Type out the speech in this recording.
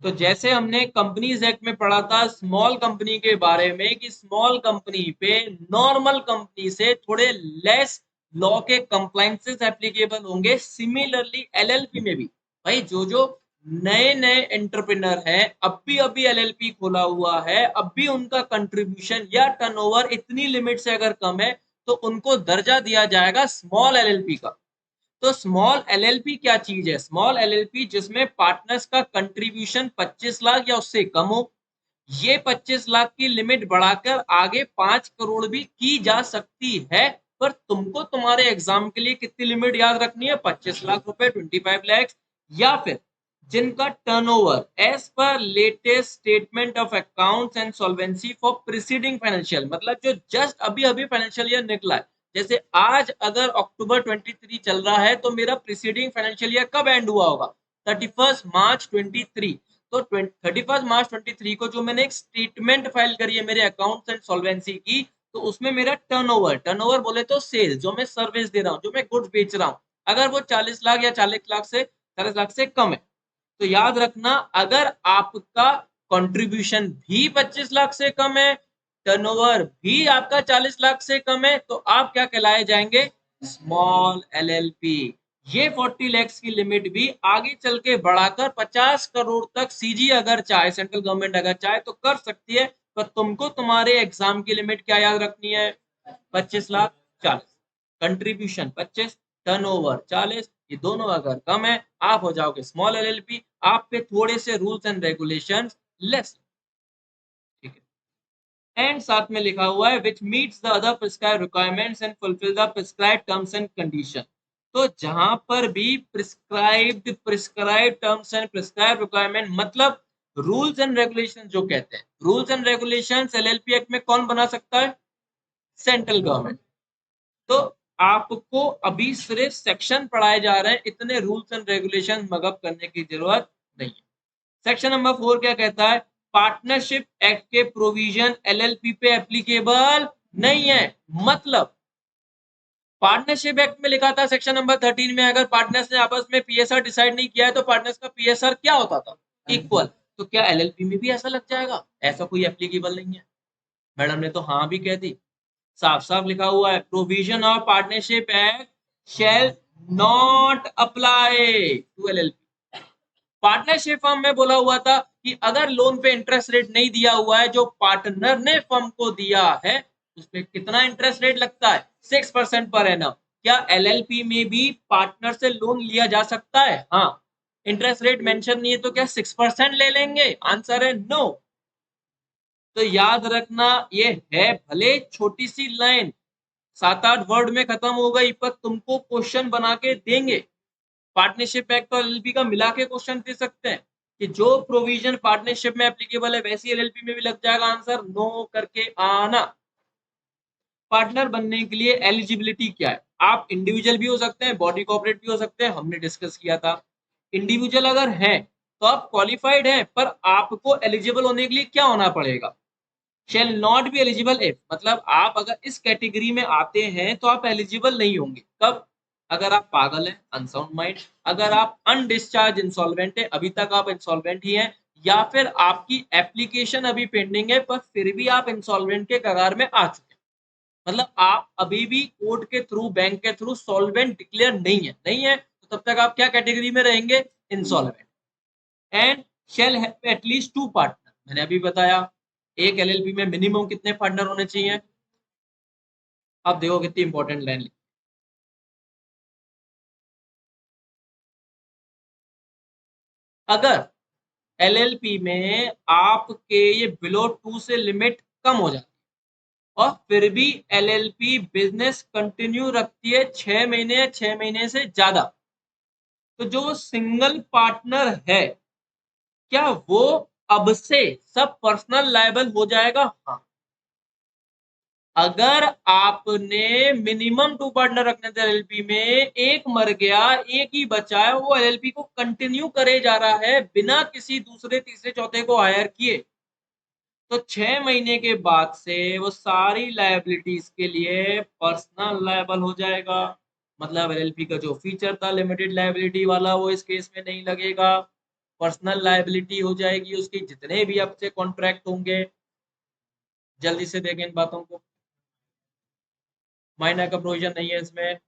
तो जैसे हमने कंपनीज एक्ट में पढ़ा था स्मॉल कंपनी के बारे में कि स्मॉल कंपनी पे नॉर्मल कंपनी से थोड़े लेस लॉ के कंप्लायंसेस एप्लीकेबल होंगे, सिमिलरली एलएलपी में भी भाई जो जो नए नए एंटरप्रेन्योर हैं, अभी एलएलपी खोला हुआ है, अभी उनका कंट्रीब्यूशन या टर्नओवर इतनी लिमिट से अगर कम है तो उनको दर्जा दिया जाएगा स्मॉल एलएलपी का। तो स्मॉल एलएलपी क्या चीज है? स्मॉल एलएलपी जिसमें पार्टनर्स का कंट्रीब्यूशन 25 लाख या उससे कम हो। ये 25 लाख की लिमिट बढ़ाकर आगे 5 करोड़ भी की जा सकती है, पर तुमको तुम्हारे एग्जाम के लिए कितनी लिमिट याद रखनी है? 25 लाख रुपए, 25 लैक्स, या फिर जिनका turnover as per latest statement of accounts and solvency for preceding financial, मतलब जो जस्ट अभी अभी फाइनेंशियल ईयर निकला है, जैसे आज अगर अक्टूबर 23 चल रहा है तो मेरा प्रीसीडिंग फाइनेंशियल ईयर कब एंड हुआ होगा? 31 मार्च 23। तो 31 मार्च 23 को जो मैंने एक स्टेटमेंट फाइल करी है मेरे अकाउंट्स एंड सॉल्वेंसी की, तो उसमें मेरा टर्नओवर बोले तो सेल्स, जो मैं सर्विस दे रहा हूँ, जो मैं गुड्स बेच रहा हूँ, अगर वो 40 लाख या 40 लाख से कम है, तो याद रखना अगर आपका कंट्रीब्यूशन भी 25 लाख से कम है, टर्नओवर भी आपका 40 लाख से कम है, तो आप क्या कहलाए जाएंगे? Small LLP. ये 40 लैक्स की लिमिट भी आगे चल के बढ़ाकर 50 करोड़ तक सीजी अगर चाहे, सेंट्रल गवर्नमेंट अगर चाहे तो कर सकती है, पर तुमको तुम्हारे एग्जाम की लिमिट क्या याद रखनी है? 25 लाख 40, कंट्रीब्यूशन 25, टर्नओवर 40, ये दोनों अगर कम है आप हो जाओगे स्मॉल एलएलपी। आप पे थोड़े से रूल्स एंड रेगुलेशंस लेस, ठीक है। एंड साथ में लिखा हुआ है विच meets the other prescribed requirements and fulfil the prescribed terms and condition. तो जहां पर भी prescribed terms and prescribed requirement, मतलब रूल्स एंड रेगुलेशन जो कहते हैं, rules and regulations LLP act में कौन बना सकता है? Central government. तो आपको अभी सिर्फ सेक्शन पढ़ाए जा रहे हैं, इतने रूल्स एंड रेगुलेशन मगअप करने की जरूरत नहीं है। सेक्शन नंबर 4 क्या कहता है? पार्टनरशिप एक्ट के प्रोविजन एलएलपी पे एप्लीकेबल नहीं है। मतलब पार्टनरशिप एक्ट में लिखा था सेक्शन नंबर 13 में, अगर पार्टनर्स ने आपस में पीएसआर डिसाइड नहीं किया है तो पार्टनर्स का पीएसआर क्या होता था? इक्वल। तो क्या एलएलपी में भी ऐसा लग जाएगा? ऐसा कोई एप्लीकेबल नहीं है। मैडम ने तो हाँ भी कह दी, साफ साफ लिखा हुआ है provision of partnership act shall not apply to LLP. Partnership firm में बोला हुआ था कि अगर लोन पे इंटरेस्ट रेट नहीं दिया हुआ है जो पार्टनर ने फर्म को दिया है, उस पे कितना इंटरेस्ट रेट लगता है? 6% पर एनम। क्या एलएलपी में भी पार्टनर से लोन लिया जा सकता है? हाँ। इंटरेस्ट रेट मेंशन नहीं है तो क्या 6% ले लेंगे? आंसर है नो। तो याद रखना ये है भले छोटी सी लाइन, 7-8 वर्ड में खत्म हो गई, पर तुमको क्वेश्चन बना के देंगे। पार्टनरशिप एक्ट और एलएलपी का मिला के क्वेश्चन दे सकते हैं कि जो प्रोविजन पार्टनरशिप में एप्लीकेबल है वैसी एलएलपी में भी लग जाएगा। आंसर नो करके आना। पार्टनर बनने के लिए एलिजिबिलिटी क्या है? आप इंडिविजुअल भी हो सकते हैं, बॉडी कॉर्पोरेट भी हो सकते हैं, हमने डिस्कस किया था। इंडिविजुअल अगर हैं तो आप क्वालिफाइड हैं, पर आपको एलिजिबल होने के लिए क्या होना पड़ेगा? Shall not be eligible if, मतलब आप अगर इस कैटेगरी में आते हैं तो आप एलिजिबल नहीं होंगे। कब? अगर आप पागल हैं, अनसाउंड माइंड, अगर आप अनडिस्चार्ज इंसॉल्वेंट है, अभी तक आप इंसॉल्वेंट ही हैं, या फिर आपकी एप्लीकेशन अभी पेंडिंग है पर फिर भी आप इंसॉल्वेंट के कगार में आ चुके हैं, मतलब आप अभी भी कोर्ट के थ्रू, बैंक के थ्रू सॉल्वेंट डिक्लेयर नहीं है तो तब तक आप क्या कैटेगरी में रहेंगे? Insolvent. And shall have at least 2 partner, मैंने अभी बताया एक एलएलपी में मिनिमम कितने पार्टनर होने चाहिए। अब देखो कितनी इंपॉर्टेंट लाइन लिखी, अगर एलएलपी में आपके ये बिलो 2 से लिमिट कम हो जाती है और फिर भी एलएलपी बिजनेस कंटिन्यू रखती है 6 महीने, 6 महीने से ज्यादा, तो जो सिंगल पार्टनर है क्या वो अब से सब पर्सनल लायबल हो जाएगा? हाँ। अगर आपने मिनिमम 2 पार्टनर रखने थे एलएलपी में, एक मर गया, एक ही बचा है, वो एलएलपी को कंटिन्यू करे जा रहा है बिना किसी दूसरे तीसरे चौथे को हायर किए, तो 6 महीने के बाद से वो सारी लायबिलिटीज के लिए पर्सनल लायबल हो जाएगा। मतलब एलएलपी का जो फीचर था लिमिटेड लायबिलिटी वाला वो इस केस में नहीं लगेगा। पर्सनल लायबिलिटी हो जाएगी उसकी, जितने भी आपसे कॉन्ट्रैक्ट होंगे। जल्दी से देखें इन बातों को। माइनर का प्रोविजन नहीं है इसमें।